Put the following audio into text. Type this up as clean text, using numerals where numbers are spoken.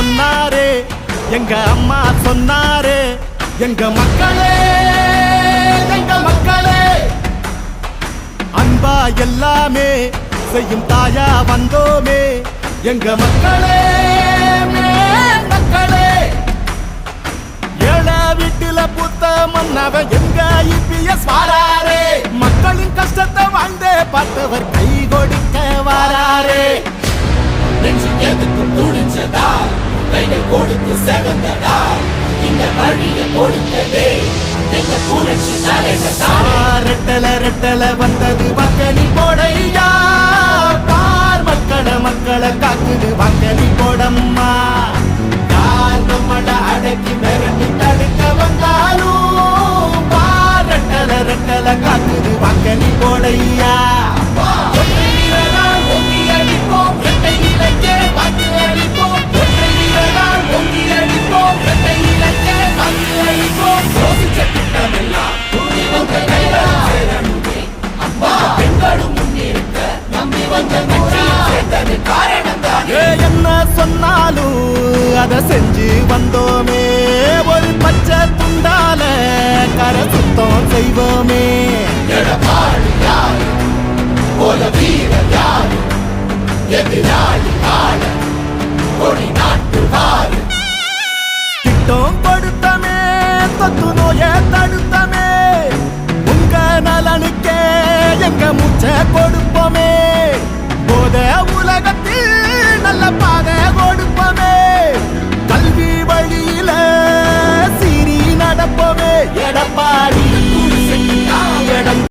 சொன்னாரே எங்க அம்மா சொன்னாரே எங்க மக்களே எங்க மக்களே அன்பா எல்லாமே செய்யும் தாயா வந்தோமே எங்க மக்களே மக்களே ஏழ வீட்டுல புத்த மன்னவ எங்க இபிஎஸ் வாராரே மக்களின் கஷ்டத்தை வாழ்ந்தே பார்த்தவர் கை கொடுக்க வாராரே நெஞ்சு எதுக்கு துடிச்சதா கைகள் கொடுத்து செவந்ததா இந்த வழிய கொடுத்ததே எங்க புரட்சி தலைவதா ரெட்டல ரெட்டல வந்தது மக்களி போடையா பார் மக்களை காக்குது மக்களி போடம்மா யார் நம்மள அடக்கி மிரட்டி தடுக்க வந்தாலும் பார் ரெட்டல ரெட்டல காக்குது மக்களி போடையா என்ன சொன்னாலும் அதை செஞ்சு வந்தோமே ஒரு பச்சை துண்டால கரை சுத்தம் செய்வோமே திட்டம் கொடுத்தமே தொத்து நோய தடுத்தமே உங்க நலனுக்கே எங்க மூச்சை கொடு